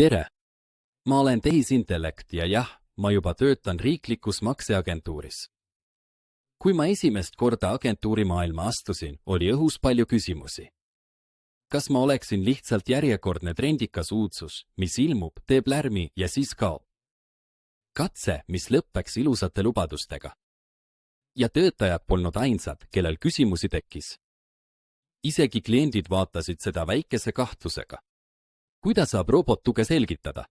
Tere! Ma olen tehisintellekt ja jah, ma juba töötan riiklikus makseagentuuris. Kui ma esimest korda agentuuri maailma astusin, oli õhus palju küsimusi. Kas ma oleksin lihtsalt järjekordne trendikas uudsus, mis ilmub, teeb lärmi ja siis kaob? Katse, mis lõppeks ilusate lubadustega. Ja töötajad polnud ainsad, kellel küsimusi tekkis. Isegi kliendid vaatasid seda väikese kahtlusega. Kuidas saab robot tuge selgitada?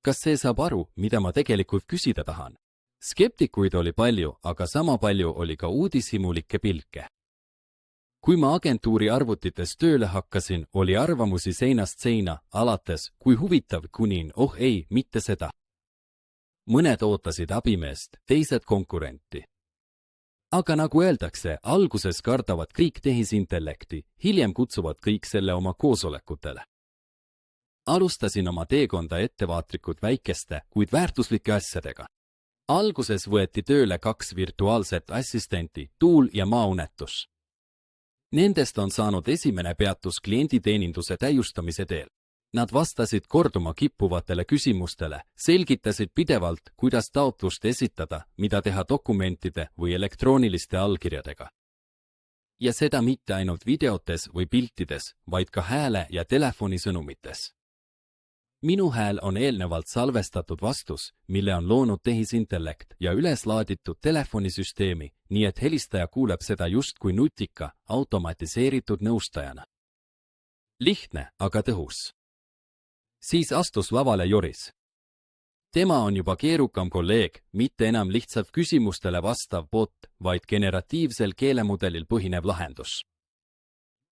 Kas see saab aru, mida ma tegelikult küsida tahan? Skeptikuid oli palju, aga sama palju oli ka uudishimulikke pilke. Kui ma agentuuri arvutites tööle hakkasin, oli arvamusi seinast seina, alates, kui huvitav kuni, oh ei, mitte seda. Mõned ootasid abimeest, teised konkurenti. Aga nagu öeldakse, alguses kardavad kõik tehisintellekti, hiljem kutsuvad kõik selle oma koosolekutele. Alustasin oma teekonda ettevaatlikult väikeste, kuid väärtuslike asjadega. Alguses võeti tööle 2 virtuaalset assistenti, tuul ja maaunetus. Nendest on saanud esimene peatus klienditeeninduse täiustamise teel. Nad vastasid korduma kippuvatele küsimustele, selgitasid pidevalt, kuidas taotlust esitada, mida teha dokumentide või elektrooniliste allkirjadega. Ja seda mitte ainult videotes või piltides, vaid ka hääle- ja telefonisõnumites. Minu hääl on eelnevalt salvestatud vastus, mille on loonud tehisintellekt ja üles laaditud telefonisüsteemi, nii et helistaja kuuleb seda justkui nutika, automatiseeritud nõustajana. Lihtne, aga tõhus. Siis astus lavale Joris. Tema on juba keerukam kolleeg, mitte enam lihtsalt küsimustele vastav bot, vaid generatiivsel keelemudelil põhinev lahendus.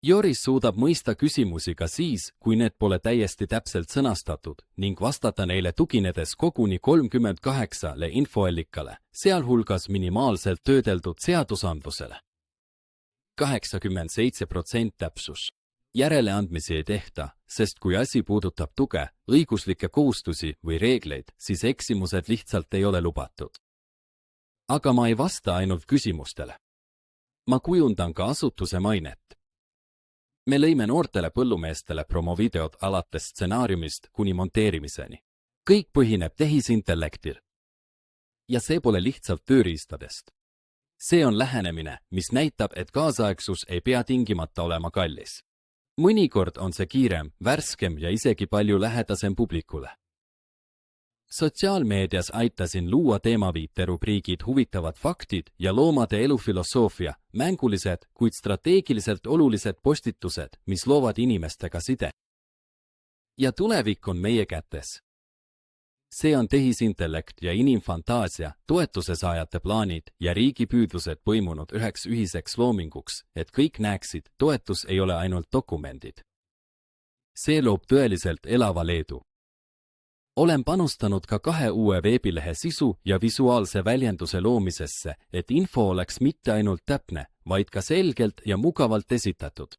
Joris suudab mõista küsimusi ka siis, kui need pole täiesti täpselt sõnastatud ning vastata neile tuginedes koguni 38 infoallikale, sealhulgas minimaalselt töödeldud seadusandlusele. 87% täpsus. Järeleandmisi ei tehta, sest kui asi puudutab tuge, õiguslikke kohustusi või reegleid, siis eksimused lihtsalt ei ole lubatud. Aga ma ei vasta ainult küsimustele. Ma kujundan ka asutuse mainet. Me lõime noortele põllumeestele promovideod alates stsenaariumist kuni monteerimiseni. Kõik põhineb tehisintellektil. Ja see pole lihtsalt tööriistadest. See on lähenemine, mis näitab, et kaasaegsus ei pea tingimata olema kallis. Mõnikord on see kiirem, värskem ja isegi palju lähedasem publikule. Sotsiaalmeedias aitasin luua teemaviiterubriigid huvitavad faktid ja loomade elufilosoofia, mängulised, kuid strateegiliselt olulised postitused, mis loovad inimestega side. Ja tulevik on meie kätes. See on tehisintellekt ja inimfantaasia, toetuse saajate plaanid ja riigi püüdlused põimunud üheks ühiseks loominguks, et kõik näeksid, toetus ei ole ainult dokumendid. See loob tõeliselt elava Leedu. Olen panustanud ka 2 uue veebilehe sisu ja visuaalse väljenduse loomisesse, et info oleks mitte ainult täpne, vaid ka selgelt ja mugavalt esitatud.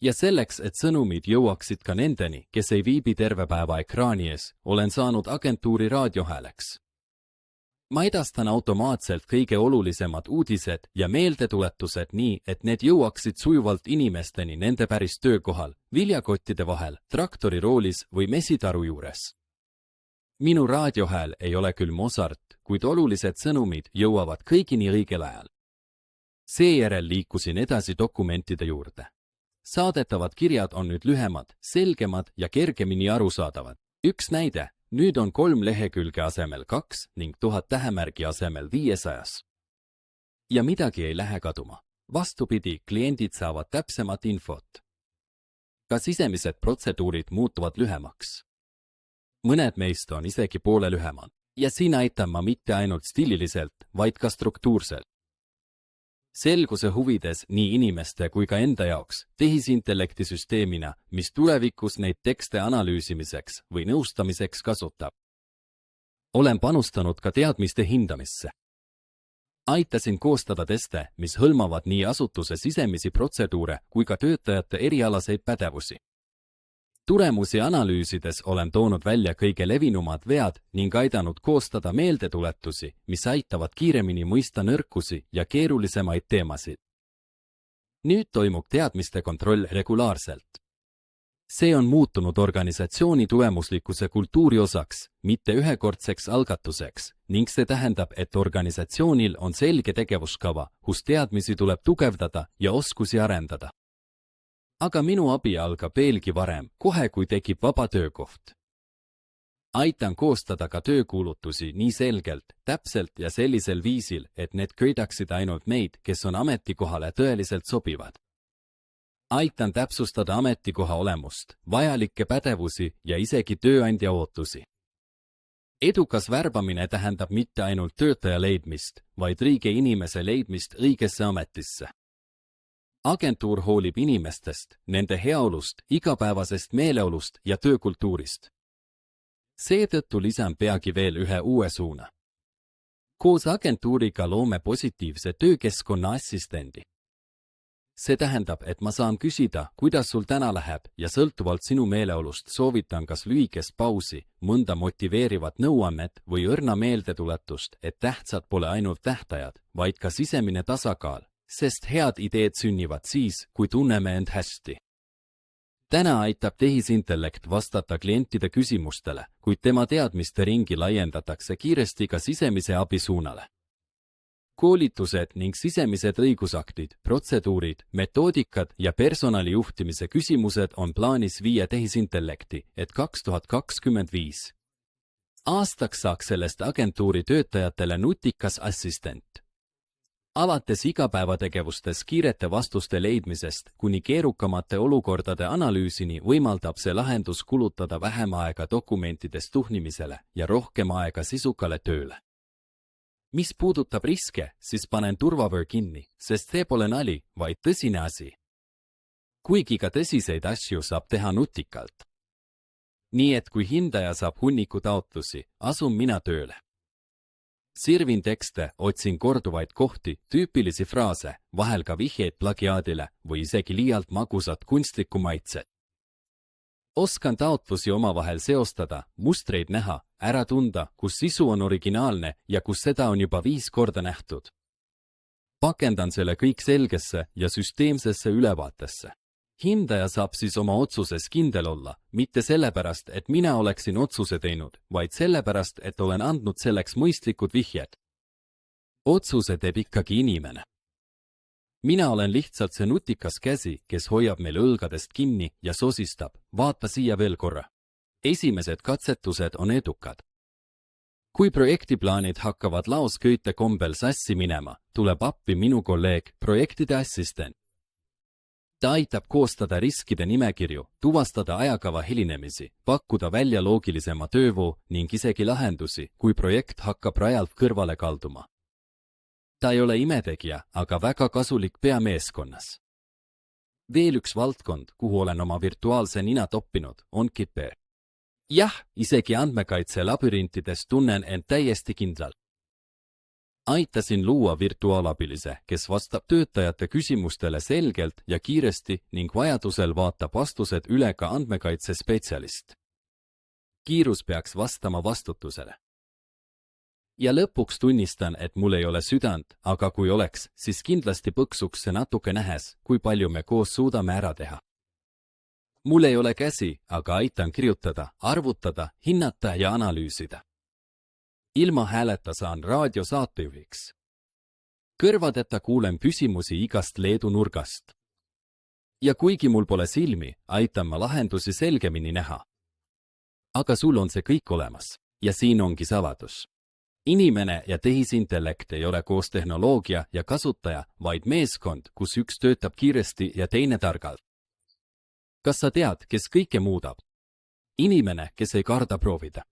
Ja selleks, et sõnumid jõuaksid ka nendeni, kes ei viibi terve päeva ekraani ees, olen saanud agentuuri raadiohääleks. Ma edastan automaatselt kõige olulisemad uudised ja meeldetuletused nii, et need jõuaksid sujuvalt inimesteni nende päris töökohal, viljakottide vahel, traktori roolis või mesitaru juures. Minu raadiohääl ei ole küll Mozart, kuid olulised sõnumid jõuavad kõigini õigel ajal. Seejärel liikusin edasi dokumentide juurde. Saadetavad kirjad on nüüd lühemad, selgemad ja kergemini arusaadavad. Üks näide. Nüüd on 3 lehekülge asemel 2 ning 1000 tähemärgi asemel 500. Ja midagi ei lähe kaduma. Vastupidi, kliendid saavad täpsemat infot. Ka sisemised protseduurid muutuvad lühemaks. Mõned meist on isegi poole lühemad. Ja siin aitan ma mitte ainult stiililiselt, vaid ka struktuurselt. Selguse huvides nii inimeste kui ka enda jaoks tehisintellekti süsteemina, mis tulevikus neid tekste analüüsimiseks või nõustamiseks kasutab. Olen panustanud ka teadmiste hindamisse. Aitasin koostada teste, mis hõlmavad nii asutuse sisemisi protseduure kui ka töötajate erialaseid pädevusi. Tulemusi analüüsides olen toonud välja kõige levinumad vead ning aidanud koostada meeldetuletusi, mis aitavad kiiremini mõista nõrkusi ja keerulisemaid teemasid. Nüüd toimub teadmiste kontroll regulaarselt. See on muutunud organisatsiooni tulemuslikkuse kultuuri osaks, mitte ühekordseks algatuseks, ning see tähendab, et organisatsioonil on selge tegevuskava, kus teadmisi tuleb tugevdada ja oskusi arendada. Aga minu abi algab veelgi varem, kohe kui tekib vaba töökoht. Aitan koostada ka töökuulutusi nii selgelt, täpselt ja sellisel viisil, et need köidaksid ainult neid, kes on ametikohale tõeliselt sobivad. Aitan täpsustada ametikoha olemust, vajalikke pädevusi ja isegi tööandja ootusi. Edukas värbamine tähendab mitte ainult töötaja leidmist, vaid õige inimese leidmist õigesse ametisse. Agentuur hoolib inimestest, nende heaolust, igapäevasest meeleolust ja töökultuurist. Seetõttu lisan peagi veel ühe uue suuna. Koos agentuuriga loome positiivse töökeskkonna assistendi. See tähendab, et ma saan küsida, kuidas sul täna läheb ja sõltuvalt sinu meeleolust soovitan kas lühikest pausi, mõnda motiveerivat nõuannet või õrna meeldetuletust, et tähtsad pole ainult tähtajad, vaid ka sisemine tasakaal, sest head ideed sünnivad siis, kui tunneme end hästi. Täna aitab tehisintellekt vastata klientide küsimustele, kuid tema teadmiste ringi laiendatakse kiiresti ka sisemise abi suunale. Koolitused ning sisemised õigusaktid, protseduurid, metoodikad ja personalijuhtimise küsimused on plaanis viia tehisintellekti, et 2025. aastaks saaks sellest agentuuri töötajatele nutikas assistent. Alates igapäevategevustes kiirete vastuste leidmisest kuni keerukamate olukordade analüüsini võimaldab see lahendus kulutada vähem aega dokumentidest tuhnimisele ja rohkem aega sisukale tööle. Mis puudutab riske, siis panen turvavöö kinni, sest see pole nali, vaid tõsine asi. Kuigi ka tõsiseid asju saab teha nutikalt. Nii et kui hindaja saab hunniku taotlusi, asun mina tööle. Sirvin tekste, otsin korduvaid kohti, tüüpilisi fraase, vahel ka vihjeid plagiaadile või isegi liialt magusat kunstlikku maitset. Oskan taotlusi omavahel seostada, mustreid näha, ära tunda, kus sisu on originaalne ja kus seda on juba 5 korda nähtud. Pakendan selle kõik selgesse ja süsteemsesse ülevaatesse. Hindaja saab siis oma otsuses kindel olla, mitte sellepärast, et mina oleksin otsuse teinud, vaid sellepärast, et olen andnud selleks mõistlikud vihjed. Otsuse teeb ikkagi inimene. Mina olen lihtsalt see nutikas käsi, kes hoiab meil õlgadest kinni ja sosistab, vaata siia veel korra. Esimesed katsetused on edukad. Kui projektiplaanid hakkavad laosköite kombel sassi minema, tuleb appi minu kolleeg, projektide assistent. Ta aitab koostada riskide nimekirju, tuvastada ajakava hilinemisi, pakkuda välja loogilisema töövoo ning isegi lahendusi, kui projekt hakkab rajalt kõrvale kalduma. Ta ei ole imetegija, aga väga kasulik peameeskonnas. Veel üks valdkond, kuhu olen oma virtuaalse nina toppinud, on kiper. Jah, isegi andmekaitse labürintides tunnen end täiesti kindlalt. Aitasin luua virtuaalabilise, kes vastab töötajate küsimustele selgelt ja kiiresti ning vajadusel vaatab vastused üle ka andmekaitsespetsialist. Kiirus peaks vastama vastutusele. Ja lõpuks tunnistan, et mul ei ole südant, aga kui oleks, siis kindlasti põksuks see natuke nähes, kui palju me koos suudame ära teha. Mul ei ole käsi, aga aitan kirjutada, arvutada, hinnata ja analüüsida. Ilma hääleta saan raadiosaatejuhiks. Kõrvadeta kuulen küsimusi igast Leedu nurgast. Ja kuigi mul pole silmi, aitan ma lahendusi selgemini näha. Aga sul on see kõik olemas. Ja siin ongi saladus. Inimene ja tehisintellekt ei ole koos tehnoloogia ja kasutaja, vaid meeskond, kus üks töötab kiiresti ja teine targalt. Kas sa tead, kes kõike muudab? Inimene, kes ei karda proovida.